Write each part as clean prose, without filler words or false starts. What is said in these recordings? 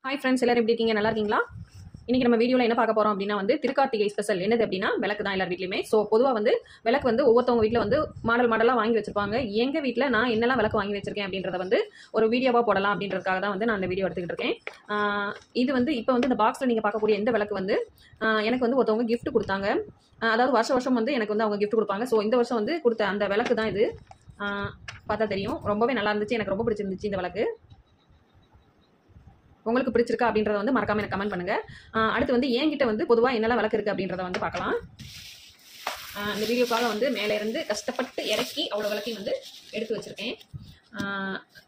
Hi friends, எல்லாரும் எப்படி இருக்கீங்க? நல்லா இருக்கீங்களா? இன்றைக்கி நம்ம வீடியோவில் என்ன பார்க்க போகிறோம் அப்படின்னா திருக்கார்த்திகை ஸ்பெஷல் என்னது அப்படின்னா விளக்கு தான் எல்லார் வீட்லையுமே. ஸோ பொதுவாக விளக்கு ஒவ்வொருத்தவங்க வீட்டில் மாடலாக வாங்கி வச்சிருப்பாங்க. எங்கள் வீட்டில் நான் என்னெல்லாம் விளக்கு வாங்கி வச்சிருக்கேன் அப்படின்றத ஒரு வீடியோவாக போடலாம் அப்படின்றதுக்காக தான் நான் இந்த வீடியோ எடுத்துக்கிட்டு இருக்கேன். இது இப்போ இந்த பாக்ஸில் நீங்கள் பார்க்கக்கூடிய இந்த விளக்கு எனக்கு ஒருத்தவங்க gift கொடுத்தாங்க. அதாவது வருஷம் எனக்கு அவங்க gift கொடுப்பாங்க. ஸோ இந்த வருஷம் கொடுத்த அந்த விளக்கு தான் இது. பார்த்தா தெரியும், ரொம்பவே நல்லா இருந்துச்சு. எனக்கு ரொம்ப பிடிச்சிருந்துச்சு இந்த விளக்கு. உங்களுக்கு பிடிச்சிருக்கா அப்படின்றத மறக்காம எனக்கு கமெண்ட் பண்ணுங்க. அடுத்து என்கிட்ட பொதுவாக என்னெல்லாம் விளக்கு இருக்குது அப்படின்றத பார்க்கலாம். இந்த வீடியோக்காக மேலே இருந்து கஷ்டப்பட்டு இறக்கி அவ்வளோ விளக்கையும் எடுத்து வச்சுருக்கேன்.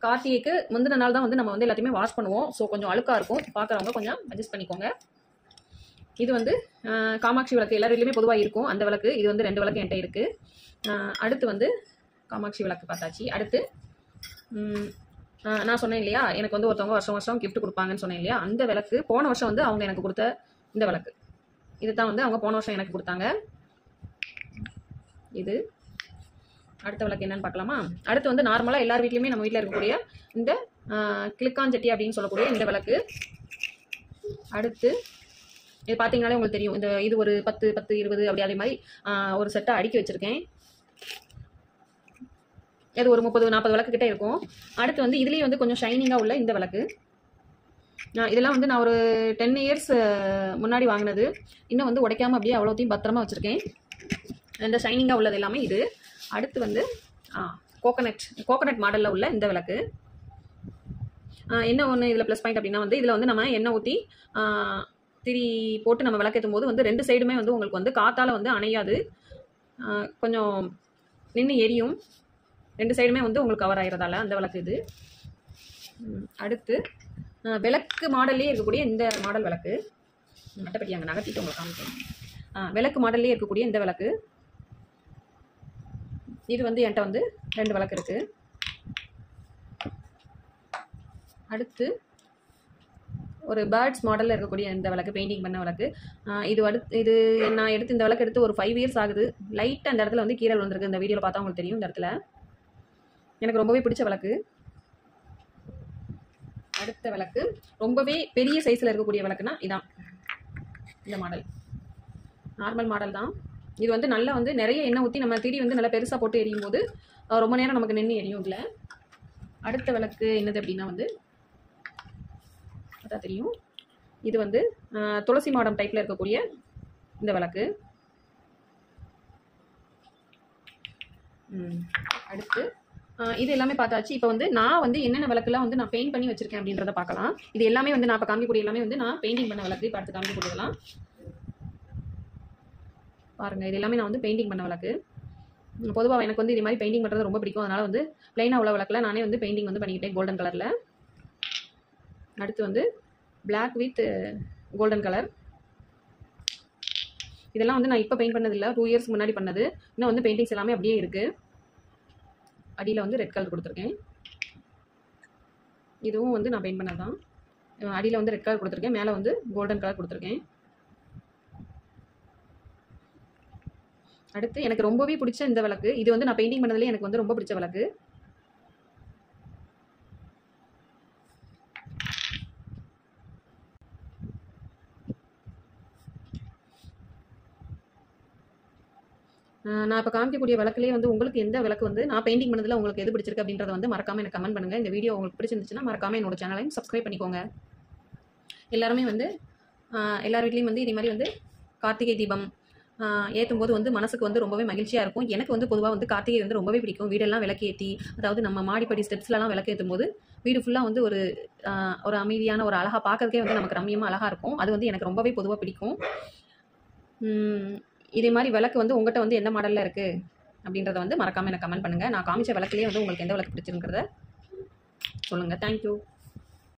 கார்த்திகைக்கு முந்தின நாள் தான் நம்ம எல்லாத்தையுமே வாஷ் பண்ணுவோம். ஸோ கொஞ்சம் அழுக்காக இருக்கும், பார்க்குறவங்க கொஞ்சம் அட்ஜஸ்ட் பண்ணிக்கோங்க. இது காமாட்சி விளக்கு எல்லார் வீட்லையுமே பொதுவாக இருக்கும். அந்த விளக்கு இது 2 விளக்கு என்கிட்ட இருக்குது. அடுத்து காமாட்சி விளக்கு பார்த்தாச்சு. அடுத்து நான் சொன்னேன் இல்லையா, எனக்கு ஒருத்தவங்க வருஷம் gift கொடுப்பாங்கன்னு சொன்னேன் இல்லையா, அந்த விளக்கு போன வருஷம் அவங்க எனக்கு கொடுத்த இந்த விளக்கு. இது தான் அவங்க போன வருஷம் எனக்கு கொடுத்தாங்க. இது அடுத்த விளக்கு என்னன்னு பார்க்கலாமா? அடுத்து நார்மலாக எல்லார் வீட்லையுமே நம்ம வீட்டில் இருக்கக்கூடிய இந்த கிளிக்காஞ்சட்டி அப்படின்னு சொல்லக்கூடிய இந்த விளக்கு. அடுத்து இது பார்த்தீங்கன்னாலே உங்களுக்கு தெரியும், இது ஒரு 10, 20 அப்படி அதே மாதிரி ஒரு செட்டை அடுக்கி வச்சுருக்கேன். அது ஒரு 30, 40 விளக்கு கிட்டே இருக்கும். அடுத்து இதுலேயே கொஞ்சம் ஷைனிங்காக உள்ள இந்த விளக்கு. இதெல்லாம் நான் ஒரு 10 இயர்ஸ் முன்னாடி வாங்கினது. இன்னும் உடைக்காமல் அப்படியே அவ்வளோத்தையும் பத்திரமா வச்சுருக்கேன். இந்த ஷைனிங்காக உள்ளது எல்லாமே இது. அடுத்து கோகனட் மாடலில் உள்ள இந்த விளக்கு. என்ன ஒன்று இதில் ப்ளஸ் பாயிண்ட் அப்படின்னா இதில் நம்ம எண்ணெய் ஊற்றி திரி போட்டு நம்ம விளக்கேற்றும் போது 2 சைடுமே உங்களுக்கு காற்றால் அணையாது. கொஞ்சம் நின்று எரியும். 2 சைடுமே உங்களுக்கு கவர் ஆகிறதால அந்த விளக்கு இது. அடுத்து விளக்கு மாடல்லே இருக்கக்கூடிய இந்த மாடல் விளக்கு. மட்டப்பட்டி அங்கே நகர்த்திட்டு உங்களுக்கு காமிக்கிறேன். விளக்கு மாடல்லே இருக்கக்கூடிய இந்த விளக்கு. இது என்கிட்ட 2 விளக்கு இருக்குது. அடுத்து ஒரு பேர்ட்ஸ் மாடலில் இருக்கக்கூடிய இந்த விளக்கு, பெயிண்டிங் பண்ண விளக்கு. இது நான் இந்த விளக்கு எடுத்து ஒரு 5 இயர்ஸ் ஆகுது. லைட்டாக அந்த இடத்துல கீரல் வந்திருக்கு. இந்த வீடியோவில் பார்த்தா உங்களுக்கு தெரியும். இந்த இடத்துல எனக்கு ரொம்பவே பிடிச்ச விளக்கு. அடுத்த விளக்கு ரொம்பவே பெரிய சைஸில் இருக்கக்கூடிய விளக்குனா இதான் இந்த மாடல். நார்மல் மாடல் தான் இது. நல்லா நிறைய எண்ணெய் ஊற்றி நம்ம திரி நல்லா பெருசாக போட்டு எரியும் போது ரொம்ப நேரம் நமக்கு நின்று எரியும். இதில் அடுத்த விளக்கு என்னது அப்படின்னா அதான் தெரியும், இது துளசி மாடம் டைப்பில் இருக்கக்கூடிய இந்த விளக்கு. அடுத்து இது எல்லாமே பார்த்தாச்சு. இப்போ நான் என்னென்ன விளக்குலாம் நான் பெயிண்ட் பண்ணி வச்சிருக்கேன் அப்படின்றத பார்க்கலாம். இது எல்லாமே நான் இப்போ காமிக்கக்கூடிய எல்லாமே நான் பெயிண்டிங் பண்ண விளக்கு. இப்போ அடுத்து காமிக்கக்கூடியதெல்லாம் பாருங்கள். இது எல்லாமே நான் பெயிண்டிங் பண்ண விளக்கு. பொதுவாக எனக்கு இதே மாதிரி பெயிண்டிங் பண்ணுறது ரொம்ப பிடிக்கும். அதனால் பிளைனாக உள்ள விளக்கில் நானே பெயிண்டிங் பண்ணிக்கிட்டேன் கோல்டன் கலரில். அடுத்து பிளாக் வித் கோல்டன் கலர். இதெல்லாம் நான் இப்போ பெயிண்ட் பண்ணதில்லை, 2 இயர்ஸ் முன்னாடி பண்ணது. இன்னும் பெயிண்டிங்ஸ் எல்லாமே அப்படியே இருக்குது. அடியில் ரெட் கலர் கொடுத்துருக்கேன். இதுவும் நான் பெயிண்ட் பண்ணது தான். அடியில் ரெட் கலர் கொடுத்துருக்கேன், மேலே கோல்டன் கலர் கொடுத்துருக்கேன். அடுத்து எனக்கு ரொம்பவே பிடிச்ச இந்த விளக்கு. இது நான் பெயிண்டிங் பண்ணதுலேயே எனக்கு ரொம்ப பிடிச்ச விளக்கு. நான் இப்போ காமிக்கக்கூடிய விளக்குலேயே உங்களுக்கு எந்த விளக்கு நான் பெயிண்டிங் பண்ணதில் உங்களுக்கு எது பிடிச்சிருக்கு அப்படின்றத மறக்காமல் எனக்கு கமெண்ட் பண்ணுங்கள். இந்த வீடியோ உங்களுக்கு பிடிச்சிருந்துச்சுன்னா மறக்காமல் என்னோட சேனலையும் சப்ஸ்கிரைப் பண்ணிக்கோங்க. எல்லாருமே எல்லார் வீட்லேயும் இதே மாதிரி கார்த்திகை தீபம் ஏற்றும் போது மனசுக்கு ரொம்பவே மகிழ்ச்சியாக இருக்கும். எனக்கு பொதுவாக கார்த்திகை ரொம்பவே பிடிக்கும். வீடெல்லாம் விளக்கேற்றி, அதாவது நம்ம மாடிப்படி ஸ்டெப்ஸ்லாம் விளக்கேற்றும் போது வீடு ஃபுல்லாக ஒரு அமைதியான ஒரு அழகாக பார்க்கறதுக்கே நமக்கு ரம்மியமாக அழகாக இருக்கும். அது எனக்கு ரொம்பவே பொதுவாக பிடிக்கும். இதே மாதிரி விளக்கு உங்கள்கிட்ட எந்த மாடலில் இருக்குது அப்படின்றத மறக்காமல் எனக்கு கமெண்ட் பண்ணுங்கள். நான் காமிச்ச விளக்குலேயே உங்களுக்கு எந்த விளக்கு பிடிச்சிருக்கிறத சொல்லுங்கள். தேங்க்யூ.